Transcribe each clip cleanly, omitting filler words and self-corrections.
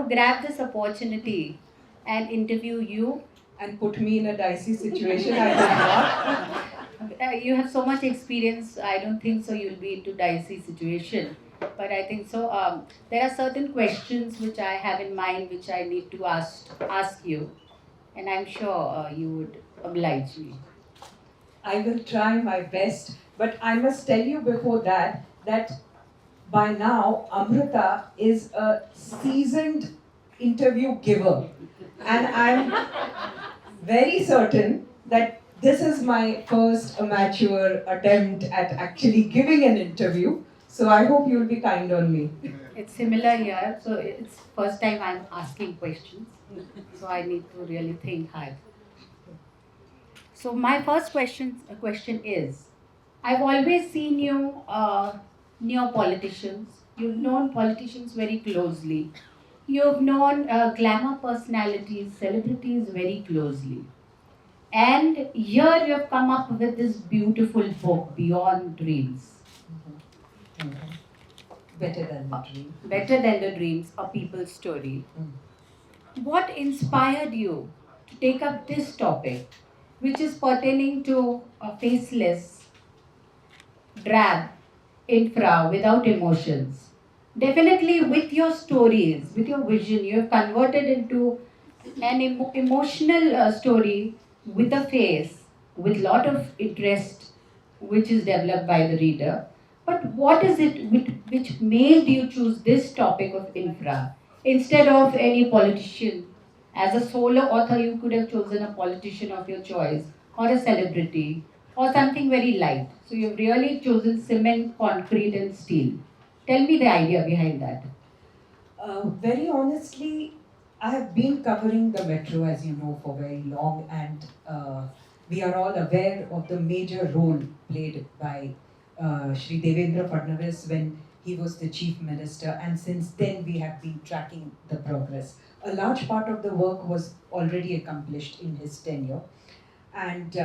grab this opportunity and interview you. And put me in a dicey situation. I did not. You have so much experience. I don't think so you'll be into dicey situation. But I think so. There are certain questions which I have in mind which I need to ask you, and I'm sure you would oblige me. I will try my best, but I must tell you before that by now Amruta is a seasoned interview giver, and I'm very certain that this is my first amateur attempt at actually giving an interview. So I hope you'll be kind on me. It's similar here. So it's first time I'm asking questions. So I need to really think hard. So my first question is, I've always seen you near politicians. You've known politicians very closely. You've known glamour personalities, celebrities very closely. And here you've come up with this beautiful book, Beyond Dreams. Better than the dream. Better Than the Dreams, A People's Story. What inspired you to take up this topic, which is pertaining to a faceless, drab infra without emotions? Definitely, with your stories, with your vision, you have converted into an emotional story with a face, with lot of interest, which is developed by the reader. But what is it which made you choose this topic of infra instead of any politician? As a solo author, you could have chosen a politician of your choice, or a celebrity, or something very light. So you've really chosen cement, concrete, and steel. Tell me the idea behind that. Very honestly, I have been covering the metro, as you know, for very long, and we are all aware of the major role played by Shri Devendra Fadnavis when he was the chief minister, and since then we have been tracking the progress. A large part of the work was already accomplished in his tenure, and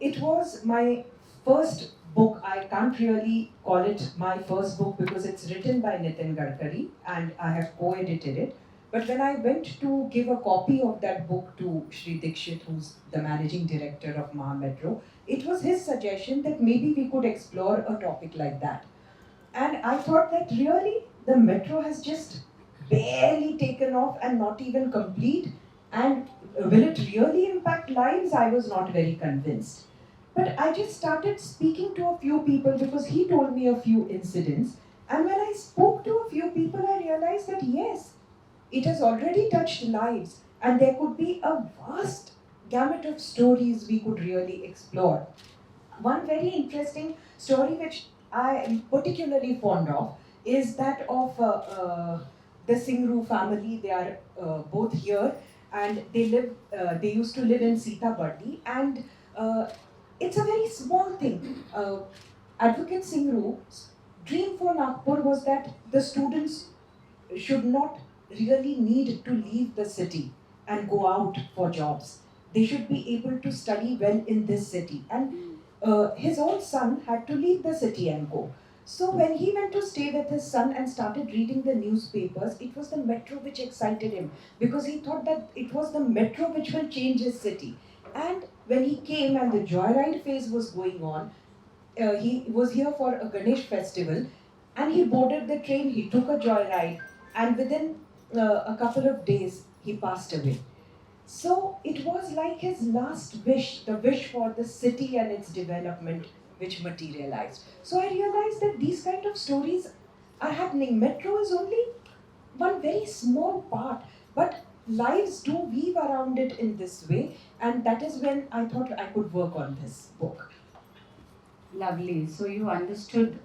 it was my first book. I can't really call it my first book because it's written by Nitin Gadkari and I have co-edited it. But when I went to give a copy of that book to Shri Dikshit, who's the managing director of Metro, it was his suggestion that maybe we could explore a topic like that. And I thought that really the metro has just barely taken off and not even complete. And will it really impact lives? I was not very convinced. But I just started speaking to a few people because he told me a few incidents. And when I spoke to a few people, I realized that yes, it has already touched lives and there could be a vast gamut of stories we could really explore. One very interesting story which I am particularly fond of is that of the Singru family. They are both here and they used to live in Sitabardi, and it's a very small thing. Advocate Singru's dream for Nagpur was that the students should not really need to leave the city and go out for jobs. They should be able to study well in this city. And his own son had to leave the city and go. So when he went to stay with his son and started reading the newspapers, it was the metro which excited him because he thought that it was the metro which will change his city. And when he came and the joyride phase was going on, he was here for a Ganesh festival and he boarded the train, he took a joyride, and within a couple of days he passed away. So it was like his last wish, the wish for the city and its development, which materialized. So I realized that these kind of stories are happening. Metro is only one very small part, but lives do weave around it in this way, and that is when I thought I could work on this book. Lovely. So you understood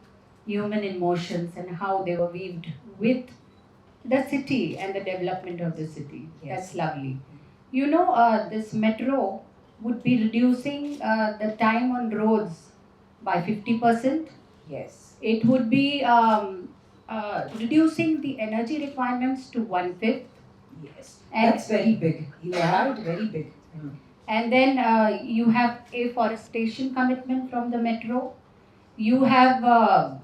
human emotions and how they were weaved with the city and the development of the city. Yes. That's lovely. You know, this metro would be reducing the time on roads by 50%. Yes. It would be reducing the energy requirements to 1/5. Yes. And that's very big. You are right, very big. And then you have afforestation commitment from the metro. You have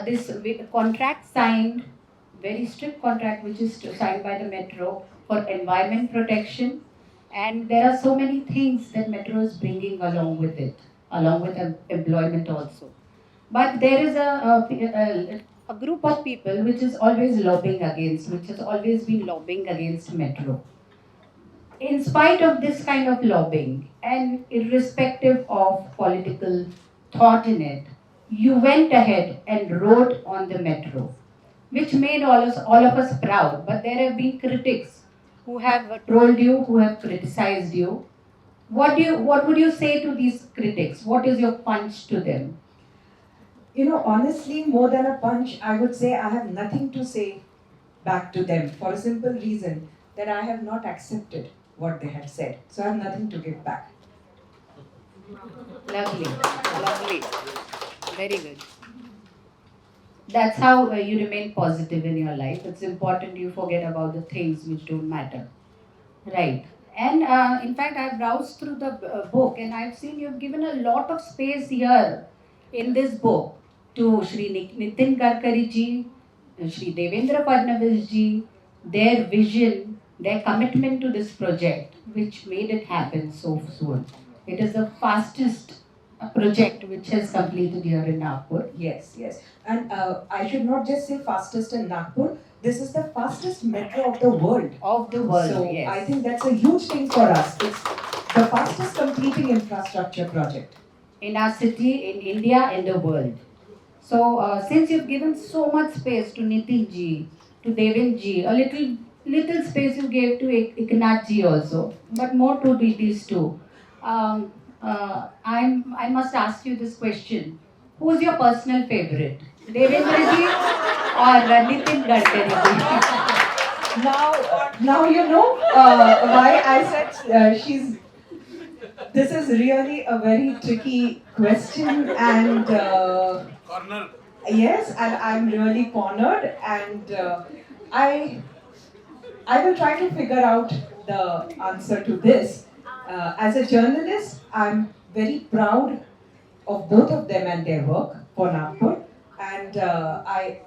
this contract signed very strict contract which is signed by the Metro for environment protection, and there are so many things that Metro is bringing along with it, along with employment also. But there is a group of people which is always lobbying against, which has always been lobbying against Metro. In spite of this kind of lobbying and irrespective of political thought in it, you went ahead and wrote on the Metro, which made all of us proud. But there have been critics who have trolled you, who have criticized you. What would you say to these critics? What is your punch to them? Honestly, more than a punch, I would say I have nothing to say back to them for a simple reason that I have not accepted what they have said. So I have nothing to give back. Lovely, lovely, very good. That's how you remain positive in your life. It's important you forget about the things which don't matter. Right. And in fact, I browsed through the book and I've seen you've given a lot of space here in this book to Shri Nitin Gadkari ji, Shri Devendra Fadnavis ji, their vision, their commitment to this project, which made it happen so soon. It is the fastest project which has completed here in Nagpur. Yes, yes. And I should not just say fastest in Nagpur. This is the fastest metro of the world. Of the world, So yes. I think that's a huge thing for us. It's the fastest completing infrastructure project. In our city, in India, in the world. So, since you've given so much space to Nitin ji, to Devin ji, a little space you gave to Eknath ji also, but more to these two. I must ask you this question: who's your personal favorite, Devendra ji or Nitin Gadkari ji? Now you know why I said she's. This is really a very tricky question, and corner. Yes, and I'm really cornered, and I I will try to figure out the answer to this. As a journalist, I'm very proud of both of them and their work for Nagpur, and I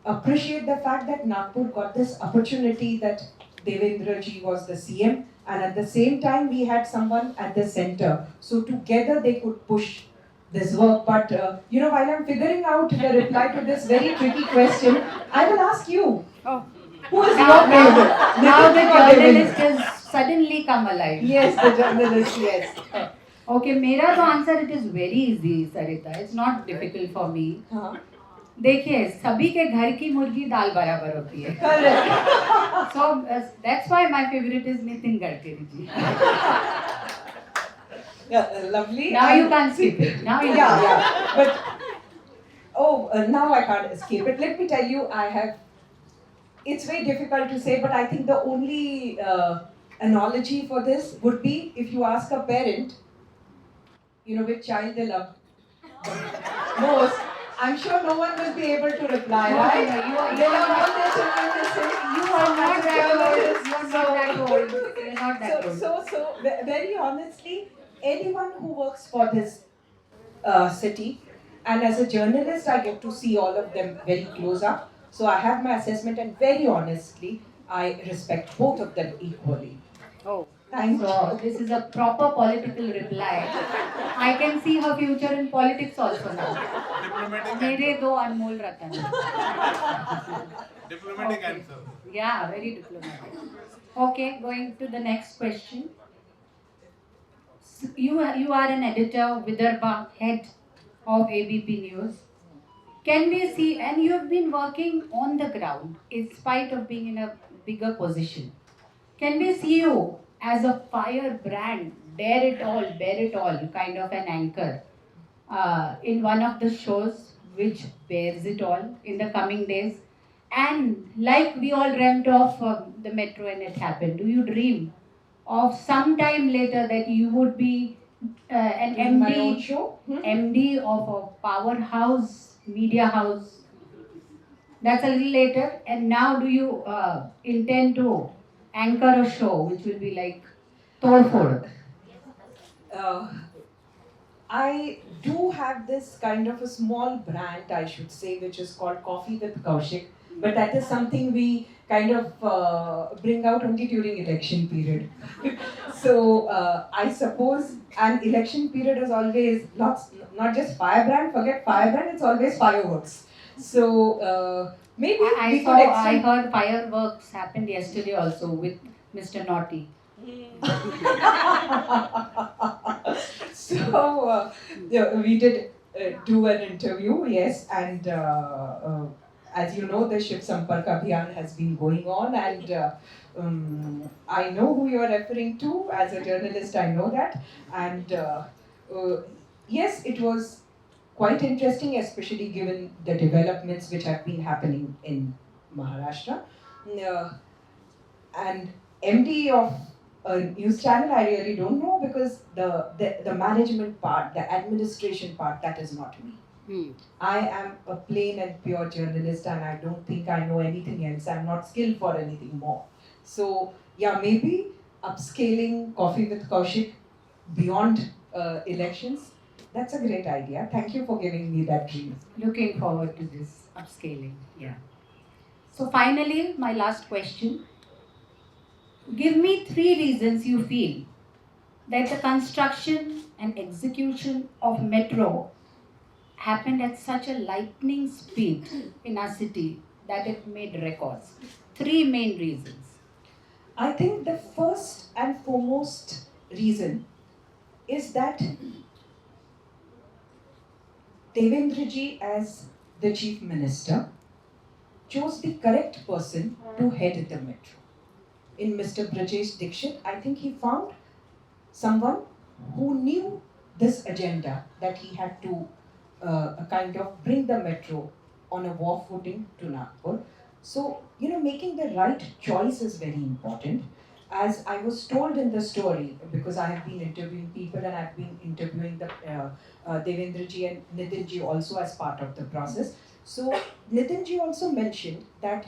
appreciate the fact that Nagpur got this opportunity that Devendra ji was the CM, and at the same time we had someone at the center. So together they could push this work. But while I'm figuring out the reply to this very tricky question, I will ask you. Oh. Who is Now, your favorite? now the Nitin or journalist Devendra? has suddenly come alive. Yes, the journalist, yes. Okay, मेरा तो answer it is very easy Sarita, it's not difficult for me. हाँ. देखिए, सभी के घर की मुर्गी दाल बराबर होती है. Correct. So that's why my favorite is Nitin Gadkari ji. Yeah, lovely. Now you can't skip it. Now you Yeah. But now I can't escape it. Let me tell you, I have. It's very difficult to say, but I think the only analogy for this would be if you ask a parent, which child they love most. I'm sure no one will be able to reply, No, right? no, you are- They love all their children the same. You are not that old. You are not that old. So- You are not that old. Very honestly, anyone who works for this city, and as a journalist, I get to see all of them very close up. So I have my assessment, and very honestly, I respect both of them equally. Oh. Thank So you. this is a proper political reply. I can see her future in politics also now. मेरे दो अनमोल रतन. Diplomatic Okay. answer. Yeah, very diplomatic. Okay, going to the next question. You are an editor, Vidarbha, head of ABP News. Can we see, and you have been working on the ground in spite of being in a bigger position. Can we see you as a firebrand, dare it all, bear it all, kind of an anchor in one of the shows which bears it all in the coming days? And like we all dreamt of the metro and it happened, do you dream of some time later that you would be an In my own MD, show? MD of a powerhouse media house? That's a little later. And now, do you intend to anchor a show which will be like Torford? Uh, I do have this kind of a small brand, I should say, which is called Coffee with Kaushik. but that is something we kind of bring out only during election period. So I suppose an election period is always lots, not just firebrand, forget firebrand, it's always fireworks. So maybe I we saw, could I extend. heard fireworks happened yesterday also with Mr. Naughty. So yeah, we did do an interview, yes, and as you know, the Shiv Sampark Abhiyan has been going on, and I know who you are referring to. As a journalist, I know that, and uh, yes, it was quite interesting, especially given the developments which have been happening in Maharashtra. Uh, and MD of a news channel, I really don't know because the management part, the administration part, that is not me. I am a plain and pure journalist and I don't think I know anything else. I'm not skilled for anything more. So, yeah, maybe upscaling Coffee with Kaushik beyond elections, that's a great idea. Thank you for giving me that dream. Looking forward to this upscaling. Yeah. So finally, my last question. Give me 3 reasons you feel that the construction and execution of metro happened at such a lightning speed in our city that it made records. 3 main reasons. I think the first and foremost reason is that Devendraji, as the chief minister, chose the correct person to head the metro. In Mr. Brajesh Dixit, I think he found someone who knew this agenda that he had to kind of bring the metro on a war footing to Nagpur. So, making the right choice is very important. As I was told in the story, because I have been interviewing people and I've been interviewing the Devendraji and Nitinji also as part of the process. So, Nitinji also mentioned that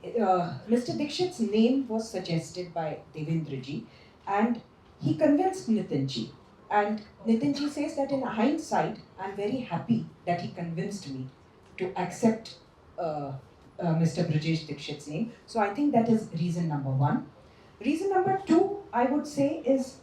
Mr. Dixit's name was suggested by Devendraji and he convinced Nitinji. And Nitinji says that in hindsight, I'm very happy that he convinced me to accept Mr. Brajesh Dixit's name. So I think that is reason number one. Reason number two, I would say, is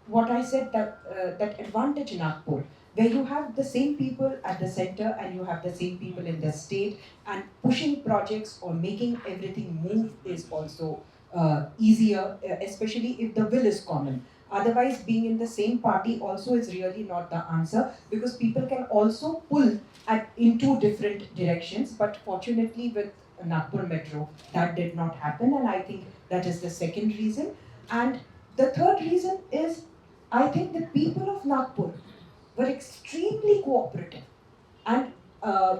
what I said, that advantage Nagpur, where you have the same people at the center and you have the same people in the state, and pushing projects or making everything move is also easier, especially if the will is common. Otherwise, being in the same party also is really not the answer because people can also pull in two different directions. But fortunately, with Nagpur Metro, that did not happen, and I think that is the second reason. And the third reason is I think the people of Nagpur were extremely cooperative. And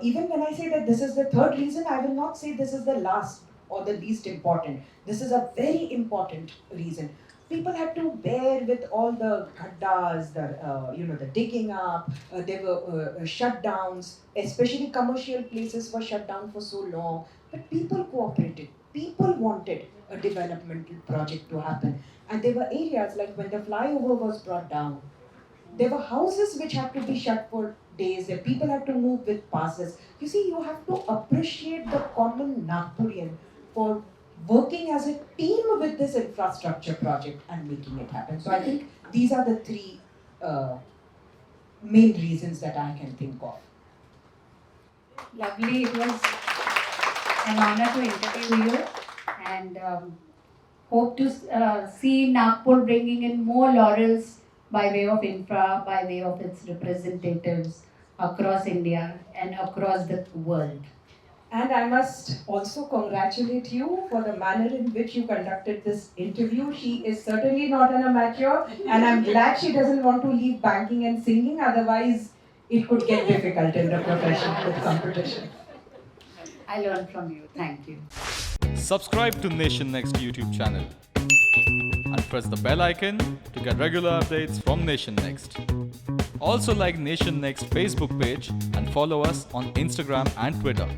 even when I say that this is the third reason, I will not say this is the last or the least important. This is a very important reason. People had to bear with all the gaddas, the digging up. There were shutdowns, especially commercial places were shut down for so long. But people cooperated. People wanted a developmental project to happen. And there were areas like when the flyover was brought down, there were houses which had to be shut for days. The people had to move with passes. You see, you have to appreciate the common Nagpurian for working as a team with this infrastructure project and making it happen. So I think these are the three main reasons that I can think of. Lovely. It was an honor to interview you and hope to see Nagpur bringing in more laurels by way of infra, by way of its representatives across India and across the world. And I must also congratulate you for the manner in which you conducted this interview. She is certainly not an amateur, and I'm glad she doesn't want to leave banking and singing, otherwise it could get difficult in the profession with competition. I learned from you. Thank you. Subscribe to Nation Next YouTube channel and press the bell icon to get regular updates from Nation Next. Also like Nation Next Facebook page and follow us on Instagram and Twitter.